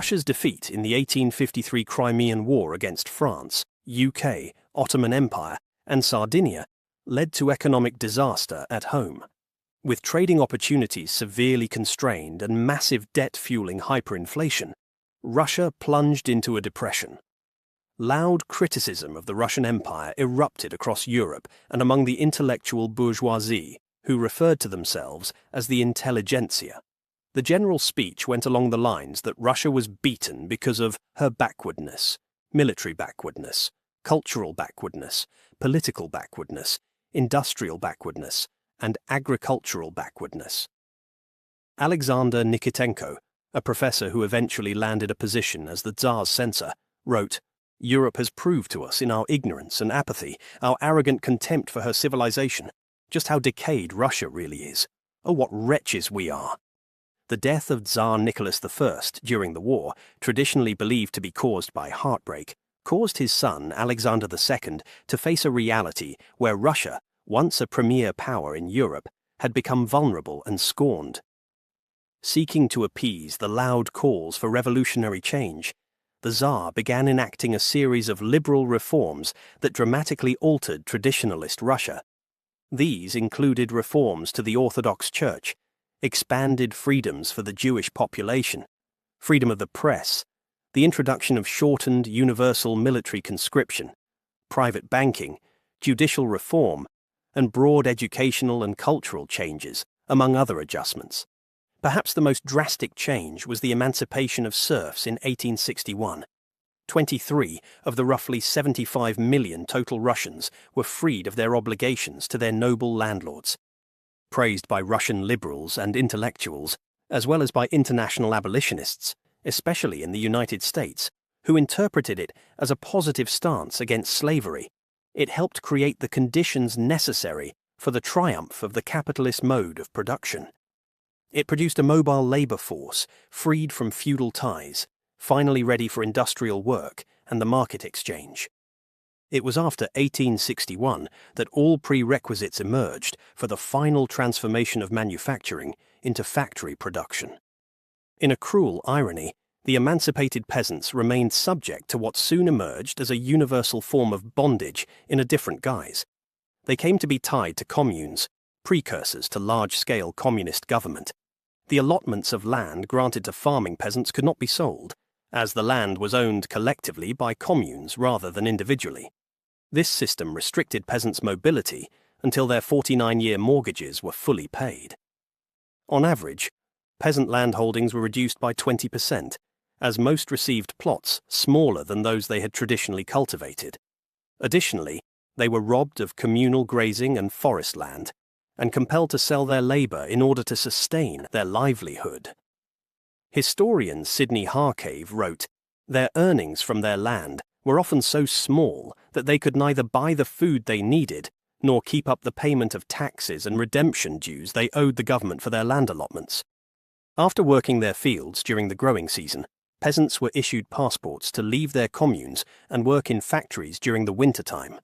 Russia's defeat in the 1853 Crimean War against France, UK, Ottoman Empire, and Sardinia led to economic disaster at home. With trading opportunities severely constrained and massive debt fueling hyperinflation, Russia plunged into a depression. Loud criticism of the Russian Empire erupted across Europe and among the intellectual bourgeoisie, who referred to themselves as the intelligentsia. The general speech went along the lines that Russia was beaten because of her backwardness, military backwardness, cultural backwardness, political backwardness, industrial backwardness, and agricultural backwardness. Alexander Nikitenko, a professor who eventually landed a position as the Tsar's censor, wrote, "Europe has proved to us in our ignorance and apathy, our arrogant contempt for her civilization, just how decayed Russia really is. Oh, what wretches we are." The death of Tsar Nicholas I during the war, traditionally believed to be caused by heartbreak, caused his son Alexander II to face a reality where Russia, once a premier power in Europe, had become vulnerable and scorned. Seeking to appease the loud calls for revolutionary change, the Tsar began enacting a series of liberal reforms that dramatically altered traditionalist Russia. These included reforms to the Orthodox Church, expanded freedoms for the Jewish population, freedom of the press, the introduction of shortened universal military conscription, private banking, judicial reform, and broad educational and cultural changes, among other adjustments. Perhaps the most drastic change was the emancipation of serfs in 1861. 23 of the roughly 75 million total Russians were freed of their obligations to their noble landlords. Praised by Russian liberals and intellectuals, as well as by international abolitionists, especially in the United States, who interpreted it as a positive stance against slavery, it helped create the conditions necessary for the triumph of the capitalist mode of production. It produced a mobile labor force, freed from feudal ties, finally ready for industrial work and the market exchange. It was after 1861 that all prerequisites emerged for the final transformation of manufacturing into factory production. In a cruel irony, the emancipated peasants remained subject to what soon emerged as a universal form of bondage in a different guise. They came to be tied to communes, precursors to large-scale communist government. The allotments of land granted to farming peasants could not be sold, as the land was owned collectively by communes rather than individually. This system restricted peasants' mobility until their 49-year mortgages were fully paid. On average, peasant land holdings were reduced by 20%, as most received plots smaller than those they had traditionally cultivated. Additionally, they were robbed of communal grazing and forest land, and compelled to sell their labor in order to sustain their livelihood. Historian Sidney Harcave wrote, "Their earnings from their land were often so small that they could neither buy the food they needed nor keep up the payment of taxes and redemption dues they owed the government for their land allotments. After working their fields during the growing season, peasants were issued passports to leave their communes and work in factories during the winter time.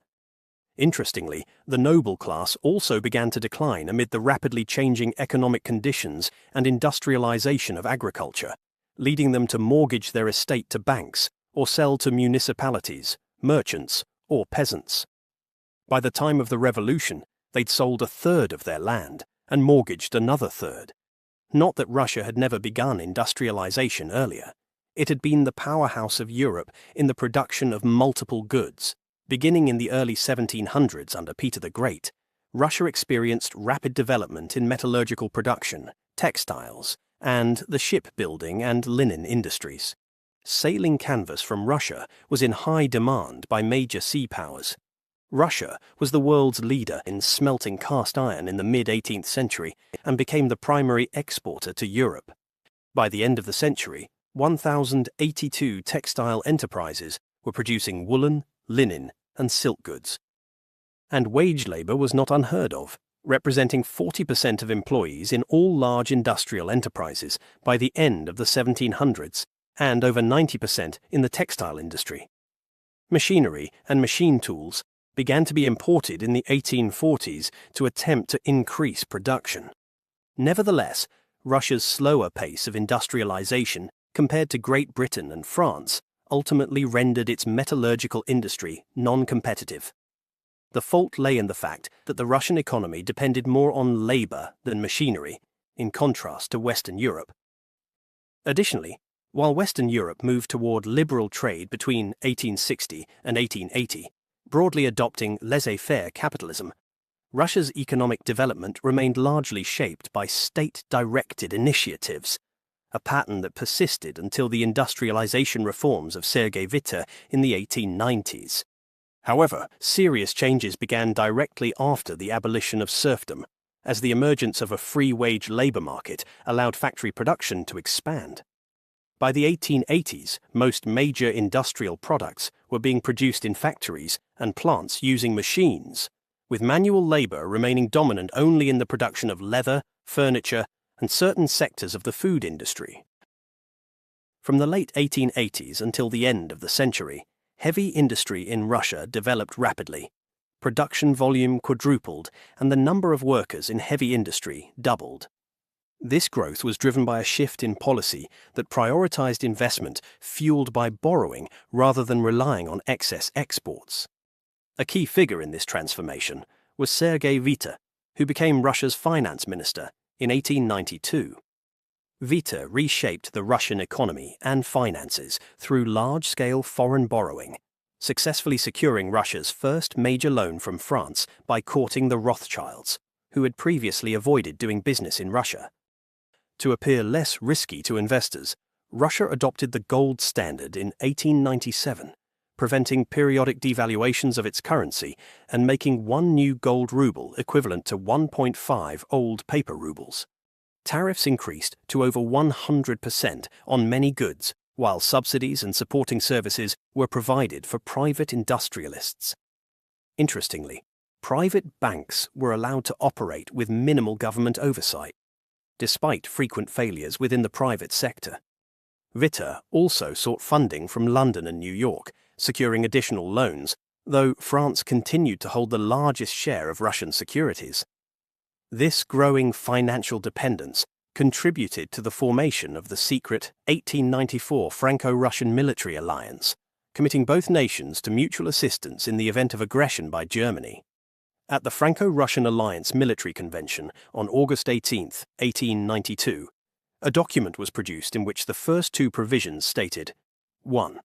Interestingly, the noble class also began to decline amid the rapidly changing economic conditions and industrialization of agriculture, leading them to mortgage their estate to banks or sell to municipalities, merchants, or peasants. By the time of the revolution, they'd sold a third of their land and mortgaged another third. Not that Russia had never begun industrialization earlier. It had been the powerhouse of Europe in the production of multiple goods. Beginning in the early 1700s under Peter the Great, Russia experienced rapid development in metallurgical production, textiles, and the shipbuilding and linen industries. Sailing canvas from Russia was in high demand by major sea powers. Russia was the world's leader in smelting cast iron in the mid-18th century and became the primary exporter to Europe. By the end of the century, 1,082 textile enterprises were producing woolen, linen, and silk goods. And wage labor was not unheard of, representing 40% of employees in all large industrial enterprises by the end of the 1700s, and over 90% in the textile industry. Machinery and machine tools began to be imported in the 1840s to attempt to increase production. Nevertheless, Russia's slower pace of industrialization compared to Great Britain and France, ultimately rendered its metallurgical industry non-competitive. The fault lay in the fact that the Russian economy depended more on labor than machinery, in contrast to Western Europe. Additionally, while Western Europe moved toward liberal trade between 1860 and 1880, broadly adopting laissez-faire capitalism, Russia's economic development remained largely shaped by state-directed initiatives, a pattern that persisted until the industrialization reforms of Sergei Witte in the 1890s. However, serious changes began directly after the abolition of serfdom, as the emergence of a free-wage labor market allowed factory production to expand. By the 1880s, most major industrial products were being produced in factories and plants using machines, with manual labor remaining dominant only in the production of leather, furniture, and certain sectors of the food industry. From the late 1880s until the end of the century, heavy industry in Russia developed rapidly. Production volume quadrupled, and the number of workers in heavy industry doubled. This growth was driven by a shift in policy that prioritized investment fueled by borrowing rather than relying on excess exports. A key figure in this transformation was Sergei Witte, who became Russia's finance minister in 1892. Witte reshaped the Russian economy and finances through large-scale foreign borrowing, successfully securing Russia's first major loan from France by courting the Rothschilds, who had previously avoided doing business in Russia. To appear less risky to investors, Russia adopted the gold standard in 1897, preventing periodic devaluations of its currency and making one new gold ruble equivalent to 1.5 old paper rubles. Tariffs increased to over 100% on many goods, while subsidies and supporting services were provided for private industrialists. Interestingly, private banks were allowed to operate with minimal government oversight, despite frequent failures within the private sector. Witte also sought funding from London and New York, securing additional loans, though France continued to hold the largest share of Russian securities. This growing financial dependence contributed to the formation of the secret 1894 Franco-Russian military alliance, committing both nations to mutual assistance in the event of aggression by Germany. At the Franco-Russian Alliance Military Convention on August 18, 1892, a document was produced in which the first two provisions stated, 1.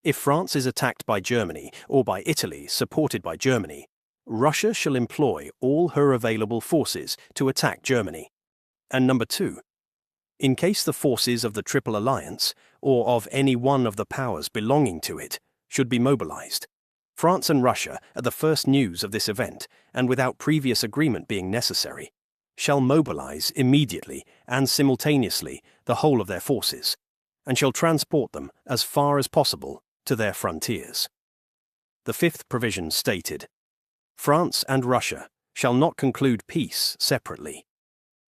If France is attacked by Germany or by Italy supported by Germany, Russia shall employ all her available forces to attack Germany. And number 2, in case the forces of the Triple Alliance, or of any one of the powers belonging to it, should be mobilized, France and Russia, at the first news of this event, and without previous agreement being necessary, shall mobilize immediately and simultaneously the whole of their forces, and shall transport them as far as possible to their frontiers. The fifth provision stated, France and Russia shall not conclude peace separately.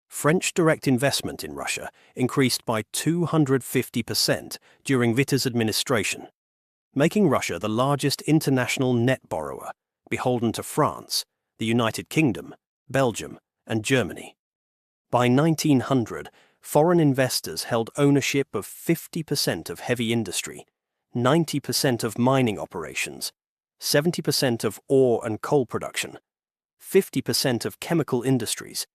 French direct investment in Russia increased by 250% during Witte's administration, making Russia the largest international net borrower, beholden to France, the United Kingdom, Belgium, and Germany. By 1900, foreign investors held ownership of 50% of heavy industry, 90% of mining operations, 70% of ore and coal production, 50% of chemical industries,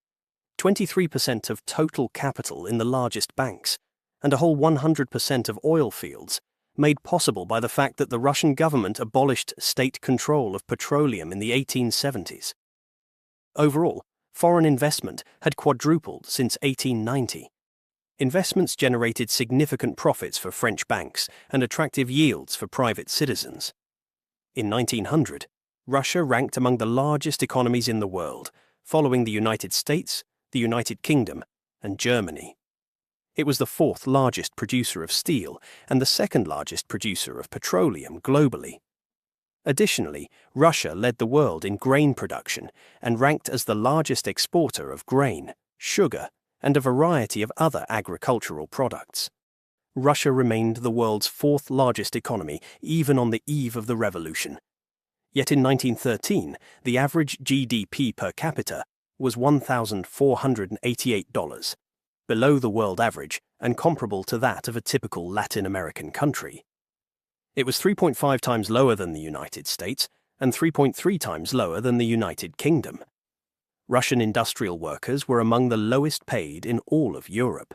23% of total capital in the largest banks, and a whole 100% of oil fields, made possible by the fact that the Russian government abolished state control of petroleum in the 1870s. Overall, foreign investment had quadrupled since 1890. Investments generated significant profits for French banks and attractive yields for private citizens. In 1900, Russia ranked among the largest economies in the world, following the United States, the United Kingdom, and Germany. It was the fourth largest producer of steel and the second largest producer of petroleum globally. Additionally, Russia led the world in grain production and ranked as the largest exporter of grain, sugar, and a variety of other agricultural products. Russia remained the world's fourth largest economy even on the eve of the revolution. Yet in 1913, the average GDP per capita was $1,488, below the world average and comparable to that of a typical Latin American country. It was 3.5 times lower than the United States and 3.3 times lower than the United Kingdom. Russian industrial workers were among the lowest paid in all of Europe.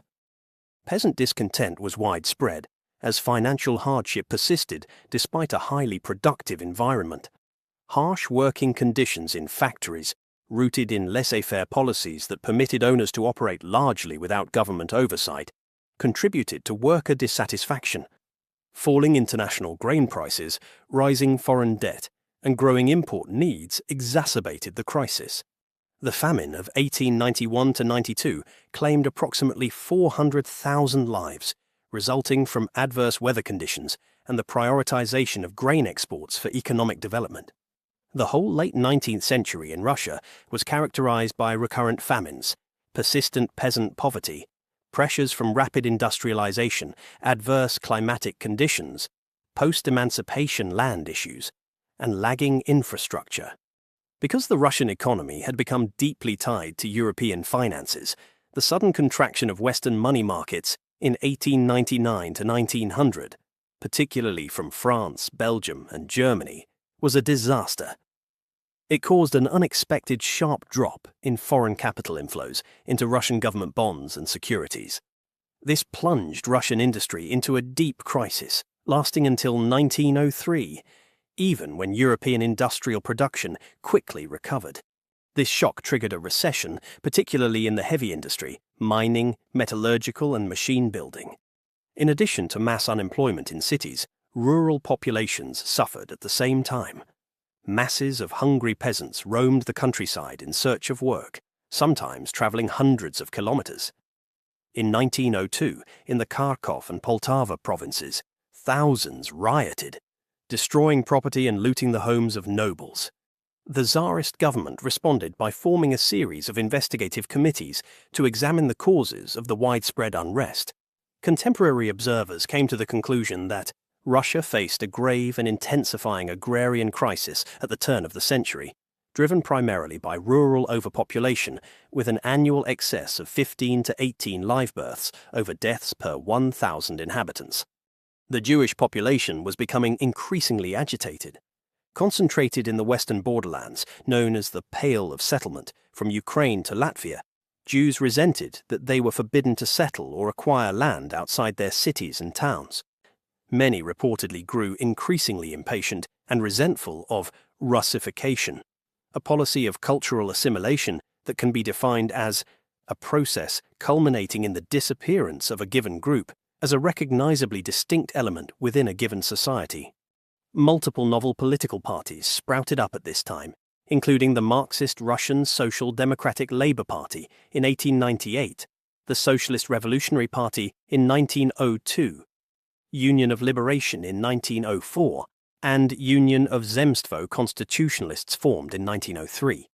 Peasant discontent was widespread, as financial hardship persisted despite a highly productive environment. Harsh working conditions in factories, rooted in laissez-faire policies that permitted owners to operate largely without government oversight, contributed to worker dissatisfaction. Falling international grain prices, rising foreign debt, and growing import needs exacerbated the crisis. The famine of 1891–92 claimed approximately 400,000 lives, resulting from adverse weather conditions and the prioritization of grain exports for economic development. The whole late 19th century in Russia was characterized by recurrent famines, persistent peasant poverty, pressures from rapid industrialization, adverse climatic conditions, post-emancipation land issues, and lagging infrastructure. Because the Russian economy had become deeply tied to European finances, the sudden contraction of Western money markets in 1899 to 1900, particularly from France, Belgium, and Germany, was a disaster. It caused an unexpected sharp drop in foreign capital inflows into Russian government bonds and securities. This plunged Russian industry into a deep crisis, lasting until 1903, even when European industrial production quickly recovered. This shock triggered a recession, particularly in the heavy industry, mining, metallurgical, and machine building. In addition to mass unemployment in cities, rural populations suffered at the same time. Masses of hungry peasants roamed the countryside in search of work, sometimes traveling hundreds of kilometers. In 1902, in the Kharkov and Poltava provinces, thousands rioted, destroying property and looting the homes of nobles. The Tsarist government responded by forming a series of investigative committees to examine the causes of the widespread unrest. Contemporary observers came to the conclusion that Russia faced a grave and intensifying agrarian crisis at the turn of the century, driven primarily by rural overpopulation, with an annual excess of 15 to 18 live births over deaths per 1,000 inhabitants. The Jewish population was becoming increasingly agitated. Concentrated in the western borderlands, known as the Pale of Settlement, from Ukraine to Latvia, Jews resented that they were forbidden to settle or acquire land outside their cities and towns. Many reportedly grew increasingly impatient and resentful of Russification, a policy of cultural assimilation that can be defined as a process culminating in the disappearance of a given group as a recognizably distinct element within a given society. Multiple novel political parties sprouted up at this time, including the Marxist Russian Social Democratic Labour Party in 1898, the Socialist Revolutionary Party in 1902, Union of Liberation in 1904, and Union of Zemstvo Constitutionalists formed in 1903.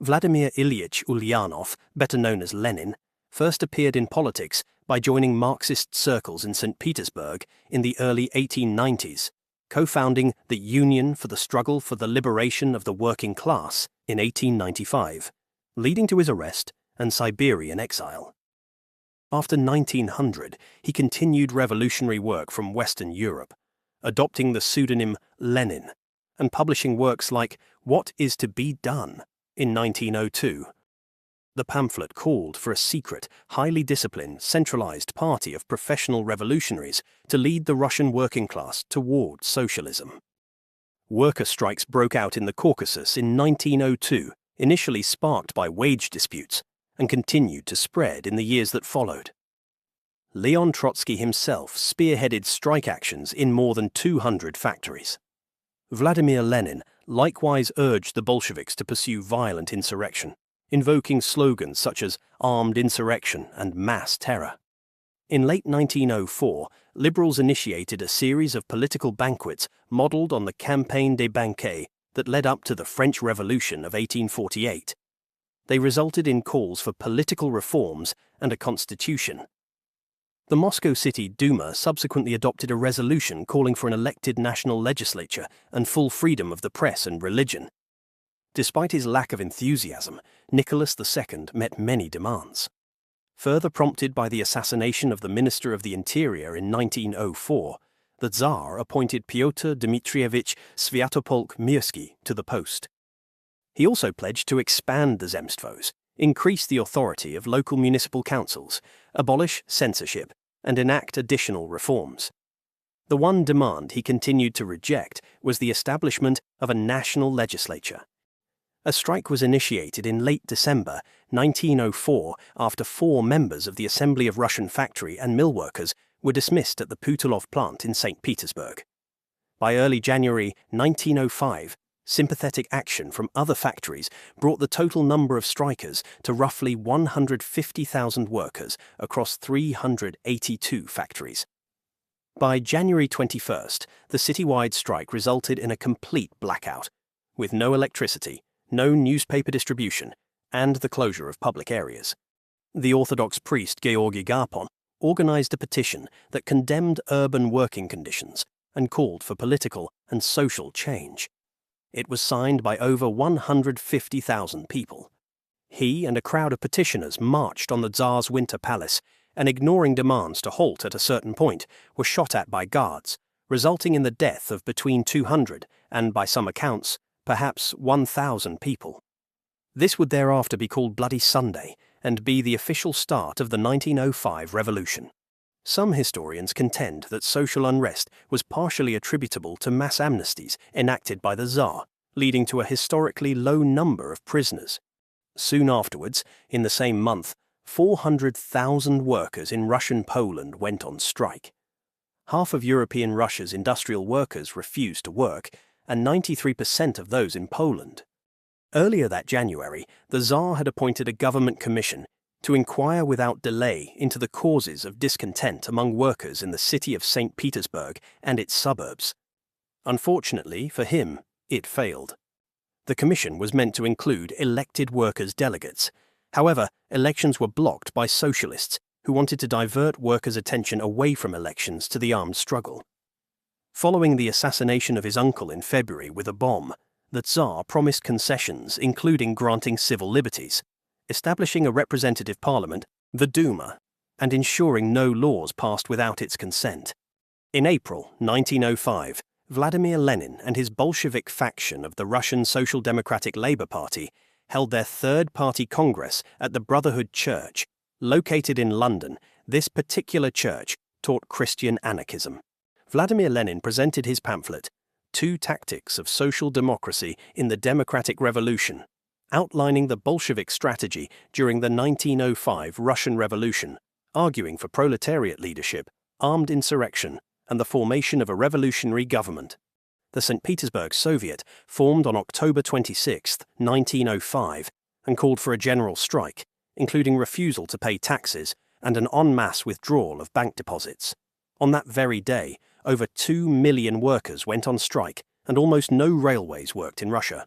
Vladimir Ilyich Ulyanov, better known as Lenin, first appeared in politics by joining Marxist circles in St. Petersburg in the early 1890s, co-founding the Union for the Struggle for the Liberation of the Working Class in 1895, leading to his arrest and Siberian exile. After 1900, he continued revolutionary work from Western Europe, adopting the pseudonym Lenin and publishing works like What is to be Done in 1902. The pamphlet called for a secret, highly disciplined, centralized party of professional revolutionaries to lead the Russian working class toward socialism. Worker strikes broke out in the Caucasus in 1902, initially sparked by wage disputes, and continued to spread in the years that followed. Leon Trotsky himself spearheaded strike actions in more than 200 factories. Vladimir Lenin likewise urged the Bolsheviks to pursue violent insurrection, invoking slogans such as armed insurrection and mass terror. In late 1904, liberals initiated a series of political banquets modeled on the Campagne des Banquets that led up to the French Revolution of 1848. They resulted in calls for political reforms and a constitution. The Moscow City Duma subsequently adopted a resolution calling for an elected national legislature and full freedom of the press and religion. Despite his lack of enthusiasm, Nicholas II met many demands. Further prompted by the assassination of the Minister of the Interior in 1904, the Tsar appointed Pyotr Dmitrievich Sviatopolk-Mirsky to the post. He also pledged to expand the Zemstvos, increase the authority of local municipal councils, abolish censorship, and enact additional reforms. The one demand he continued to reject was the establishment of a national legislature. A strike was initiated in late December 1904 after 4 members of the Assembly of Russian Factory and Mill Workers were dismissed at the Putulov plant in St. Petersburg. By early January 1905, sympathetic action from other factories brought the total number of strikers to roughly 150,000 workers across 382 factories. By January 21st, the citywide strike resulted in a complete blackout, with no electricity, no newspaper distribution, and the closure of public areas. The Orthodox priest Georgy Garpon organized a petition that condemned urban working conditions and called for political and social change. It was signed by over 150,000 people. He and a crowd of petitioners marched on the Tsar's Winter Palace and, ignoring demands to halt at a certain point, were shot at by guards, resulting in the death of between 200 and, by some accounts, perhaps 1,000 people. This would thereafter be called Bloody Sunday and be the official start of the 1905 revolution. Some historians contend that social unrest was partially attributable to mass amnesties enacted by the Tsar, leading to a historically low number of prisoners. Soon afterwards, in the same month, 400,000 workers in Russian Poland went on strike. Half of European Russia's industrial workers refused to work, and 93% of those in Poland. Earlier that January, the Tsar had appointed a government commission to inquire without delay into the causes of discontent among workers in the city of St. Petersburg and its suburbs. Unfortunately for him, it failed. The commission was meant to include elected workers' delegates. However, elections were blocked by socialists who wanted to divert workers' attention away from elections to the armed struggle. Following the assassination of his uncle in February with a bomb, the Tsar promised concessions including granting civil liberties, establishing a representative parliament, the Duma, and ensuring no laws passed without its consent. In April 1905, Vladimir Lenin and his Bolshevik faction of the Russian Social Democratic Labour Party held their third party congress at the Brotherhood Church. Located in London, this particular church taught Christian anarchism. Vladimir Lenin presented his pamphlet, 2 Tactics of Social Democracy in the Democratic Revolution, outlining the Bolshevik strategy during the 1905 Russian Revolution, arguing for proletariat leadership, armed insurrection, and the formation of a revolutionary government. The St. Petersburg Soviet formed on October 26, 1905, and called for a general strike, including refusal to pay taxes and an en masse withdrawal of bank deposits. On that very day, over 2 million workers went on strike, and almost no railways worked in Russia.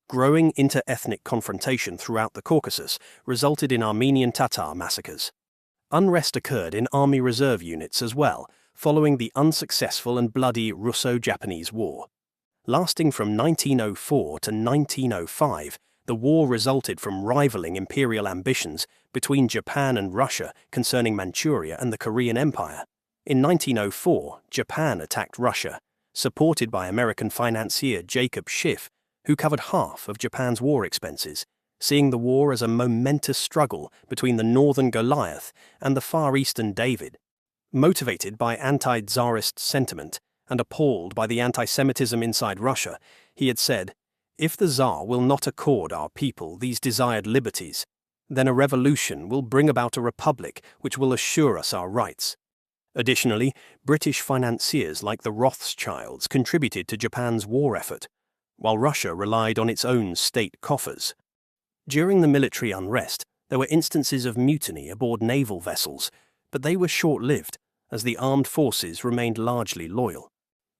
Growing inter-ethnic confrontation throughout the Caucasus resulted in Armenian Tatar massacres. Unrest occurred in army reserve units as well, following the unsuccessful and bloody Russo-Japanese War. Lasting from 1904 to 1905, the war resulted from rivaling imperial ambitions between Japan and Russia concerning Manchuria and the Korean Empire. In 1904, Japan attacked Russia, supported by American financier Jacob Schiff, who covered half of Japan's war expenses, seeing the war as a momentous struggle between the northern Goliath and the far eastern David. Motivated by anti-Tsarist sentiment and appalled by the anti-Semitism inside Russia, he had said, "If the Tsar will not accord our people these desired liberties, then a revolution will bring about a republic which will assure us our rights." Additionally, British financiers like the Rothschilds contributed to Japan's war effort, while Russia relied on its own state coffers. During the military unrest, there were instances of mutiny aboard naval vessels, but they were short-lived, as the armed forces remained largely loyal.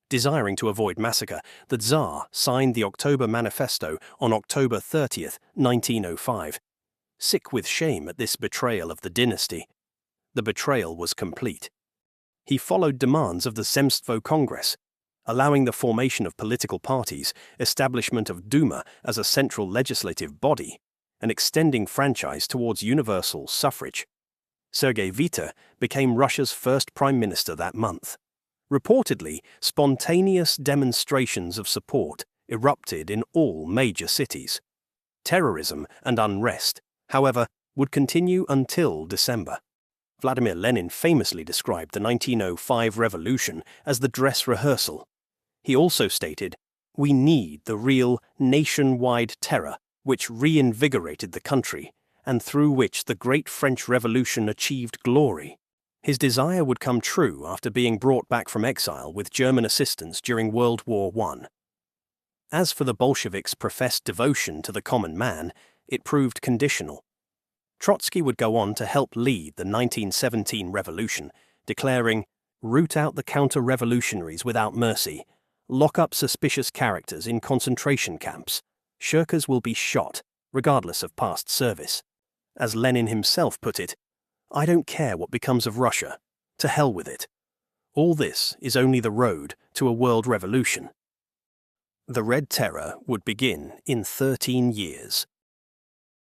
Desiring to avoid massacre, the Tsar signed the October Manifesto on October 30, 1905. Sick with shame at this betrayal of the dynasty, the betrayal was complete. He followed demands of the Zemstvo Congress, allowing the formation of political parties, establishment of Duma as a central legislative body, and extending franchise towards universal suffrage. Sergei Vita became Russia's first prime minister that month. Reportedly, spontaneous demonstrations of support erupted in all major cities. Terrorism and unrest, however, would continue until December. Vladimir Lenin famously described the 1905 revolution as the dress rehearsal. He also stated, "We need the real nationwide terror which reinvigorated the country and through which the great French Revolution achieved glory." His desire would come true after being brought back from exile with German assistance during World War I. As for the Bolsheviks' professed devotion to the common man, it proved conditional. Trotsky would go on to help lead the 1917 revolution, declaring, "Root out the counter-revolutionaries without mercy, lock up suspicious characters in concentration camps, shirkers will be shot, regardless of past service." As Lenin himself put it, "I don't care what becomes of Russia. To hell with it. All this is only the road to a world revolution." The Red Terror would begin in 13 years.